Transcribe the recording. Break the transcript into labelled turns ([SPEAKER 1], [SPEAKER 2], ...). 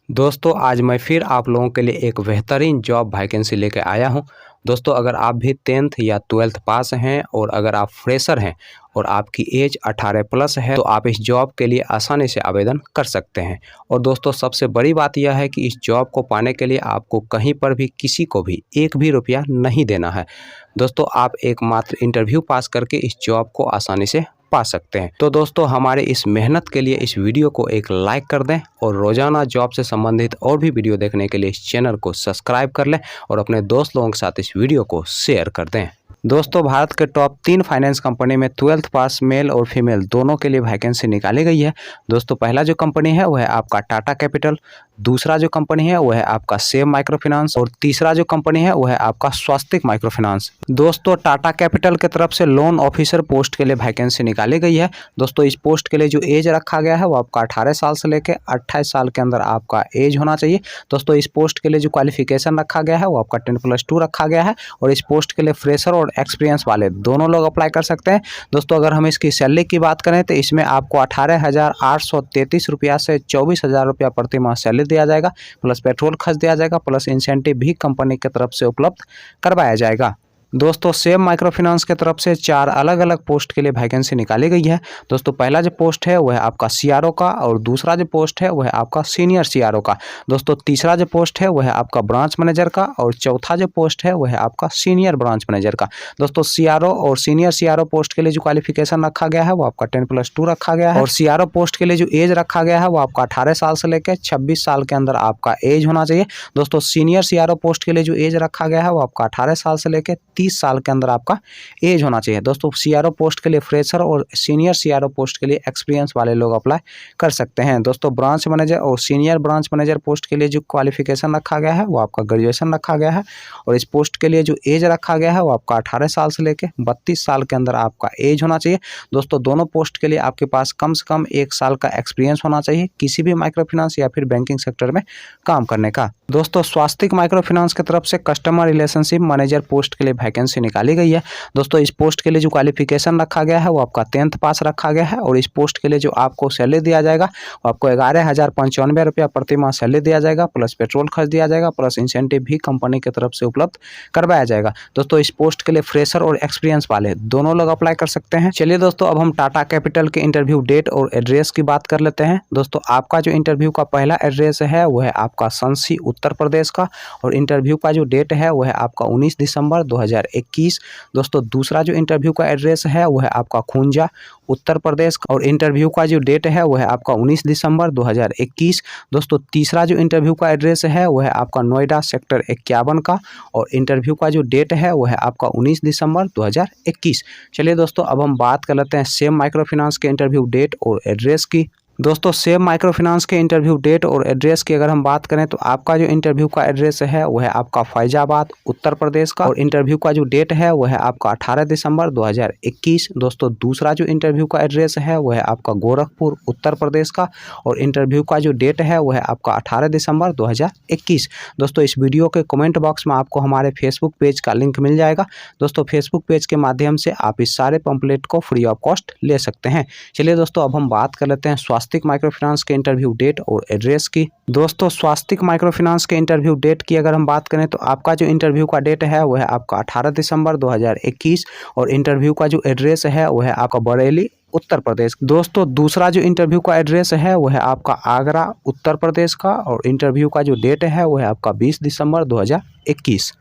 [SPEAKER 1] दोस्तों आज मैं फिर आप लोगों के लिए एक बेहतरीन जॉब वैकेंसी लेकर आया हूं। दोस्तों अगर आप भी 10th या 12th पास हैं और अगर आप फ्रेशर हैं और आपकी एज 18 प्लस है तो आप इस जॉब के लिए आसानी से आवेदन कर सकते हैं। और दोस्तों सबसे बड़ी बात यह है कि इस जॉब को पाने के लिए आपको कहीं पर भी किसी को भी एक भी रुपया नहीं देना है। दोस्तों आप एकमात्र इंटरव्यू पास करके इस जॉब को आसानी से पा सकते हैं। तो दोस्तों हमारे इस मेहनत के लिए इस वीडियो को एक लाइक कर दें और रोजाना जॉब से संबंधित और भी वीडियो देखने के लिए इस चैनल को सब्सक्राइब कर लें और अपने दोस्त लोगों के साथ इस वीडियो को शेयर कर दें। दोस्तों भारत के टॉप 3 फाइनेंस कंपनी में 12th पास मेल और फीमेल दोनों के लिए वैकेंसी निकाली गई है। दोस्तों पहला जो कंपनी है वह है आपका टाटा कैपिटल, दूसरा जो कंपनी है वह है आपका सेम माइक्रो फाइनेंस और तीसरा जो कंपनी है वह है आपका स्वास्तिक माइक्रो फाइनेंस। दोस्तों टाटा कैपिटल की तरफ से लोन ऑफिसर पोस्ट के लिए वैकेंसी निकाली गई है। दोस्तों इस पोस्ट के लिए जो एज रखा गया है वो आपका 18 साल से लेकर 28 साल के अंदर आपका एज होना चाहिए। दोस्तों इस पोस्ट के लिए जो क्वालिफिकेशन रखा गया है वो आपका 10+2 रखा गया है और इस पोस्ट के लिए फ्रेशर और एक्सपीरियंस वाले दोनों लोग अप्लाई कर सकते हैं। दोस्तों अगर हम इसकी सैलरी की बात करें तो इसमें आपको 18,833 रुपया से 24,000 रुपया प्रति माह सैलरी दिया जाएगा, प्लस पेट्रोल खर्च दिया जाएगा, प्लस इंसेंटिव भी कंपनी की तरफ से उपलब्ध करवाया जाएगा। दोस्तों सेम माइक्रो फाइनेंस की तरफ से 4 अलग अलग पोस्ट के लिए वैकेंसी निकाली गई है। दोस्तों पहला जो पोस्ट है वह है आपका सीआरओ का और दूसरा जो पोस्ट है वह है आपका सीनियर सीआरओ का। दोस्तों तीसरा जो पोस्ट है वह है आपका ब्रांच मैनेजर का और चौथा जो पोस्ट है वह है आपका सीनियर ब्रांच मैनेजर का। दोस्तों सीआरओ और सीनियर सीआरओ पोस्ट के लिए जो क्वालिफिकेशन रखा गया है वो आपका 10+2 रखा गया है और सीआरओ पोस्ट के लिए जो एज रखा गया है वो आपका 18 साल से लेकर 26 साल के अंदर आपका एज होना चाहिए। दोस्तों सीनियर सीआरओ पोस्ट के लिए जो एज रखा गया है वो आपका 18 साल से लेकर 30 साल के अंदर आपका एज होना चाहिए। दोस्तों सीआरओ पोस्ट के लिए फ्रेशर और सीनियर सीआरओ पोस्ट के लिए एक्सपीरियंस वाले लोग अप्लाई कर सकते हैं। दोस्तों ब्रांच मैनेजर और सीनियर ब्रांच मैनेजर पोस्ट के लिए जो क्वालिफिकेशन रखा गया है वो आपका ग्रेजुएशन रखा गया है और इस पोस्ट के लिए जो एज रखा गया है वो आपका 18 साल से लेकर 32 साल के अंदर आपका एज होना चाहिए। दोस्तों दोनों पोस्ट के लिए आपके पास कम से कम 1 साल का एक्सपीरियंस होना चाहिए किसी भी माइक्रो फाइनेंस या फिर बैंकिंग सेक्टर में काम करने का। दोस्तों स्वास्तिक माइक्रो फाइनेंस की तरफ से कस्टमर रिलेशनशिप मैनेजर पोस्ट के लिए वैकेंसी निकाली गई है। दोस्तों इस पोस्ट के लिए जो क्वालिफिकेशन रखा गया है वो आपका 10th पास रखा गया है और इस पोस्ट के लिए जो आपको सैलरी दिया जाएगा वो आपको 11,095 रुपया प्रति माह सैलरी दिया जाएगा, प्लस पेट्रोल खर्च दिया जाएगा, प्लस इंसेंटिव भी कंपनी की तरफ से उपलब्ध करवाया जाएगा। दोस्तों इस पोस्ट के लिए फ्रेशर और एक्सपीरियंस वाले दोनों लोग अप्लाई कर सकते हैं। चलिए दोस्तों अब हम टाटा कैपिटल के इंटरव्यू डेट और एड्रेस की बात कर लेते हैं। दोस्तों आपका जो इंटरव्यू का पहला एड्रेस है वो है आपका संसी उत्तर प्रदेश का और इंटरव्यू का जो डेट है वो है आपका 19 दिसंबर 2021। दोस्तों दूसरा जो इंटरव्यू का एड्रेस है वो है आपका खूंजा उत्तर प्रदेश और इंटरव्यू का जो डेट है वो है आपका 19 दिसंबर 2021। दोस्तों तीसरा जो इंटरव्यू का एड्रेस है वो है आपका नोएडा सेक्टर 51 का और इंटरव्यू का जो डेट है वो है आपका 19 दिसंबर 2021। चलिए दोस्तों अब हम बात कर लेते हैं सेम माइक्रो फाइनेंस के इंटरव्यू डेट और एड्रेस की। दोस्तों सेम माइक्रो फाइनेंस के इंटरव्यू डेट और एड्रेस की अगर हम बात करें तो आपका जो इंटरव्यू का एड्रेस है वह है आपका फैजाबाद उत्तर प्रदेश का और इंटरव्यू का जो डेट है वह है आपका 18 दिसंबर 2021। दोस्तों दूसरा जो इंटरव्यू का एड्रेस है वह है आपका गोरखपुर उत्तर प्रदेश का और इंटरव्यू का जो डेट है वह है आपका 18 दिसंबर 2021। दोस्तों इस वीडियो के कमेंट बॉक्स में आपको हमारे फेसबुक पेज का लिंक मिल जाएगा। दोस्तों फेसबुक पेज के माध्यम से आप इस सारे पंपलेट को फ्री ऑफ कॉस्ट ले सकते हैं। चलिए दोस्तों अब हम बात कर लेते हैं स्वास्तिक माइक्रो फाइनेंस के इंटरव्यू डेट और एड्रेस की। दोस्तों स्वास्तिक माइक्रो फाइनेंस के इंटरव्यू डेट की अगर हम बात करें तो आपका जो इंटरव्यू का डेट है वह है आपका 18 दिसंबर 2021 और इंटरव्यू का जो एड्रेस है वह है आपका बरेली उत्तर प्रदेश। दोस्तों दूसरा जो इंटरव्यू का एड्रेस है वह है आपका आगरा उत्तर प्रदेश का और इंटरव्यू का जो डेट है वह है आपका 20 दिसंबर 2021।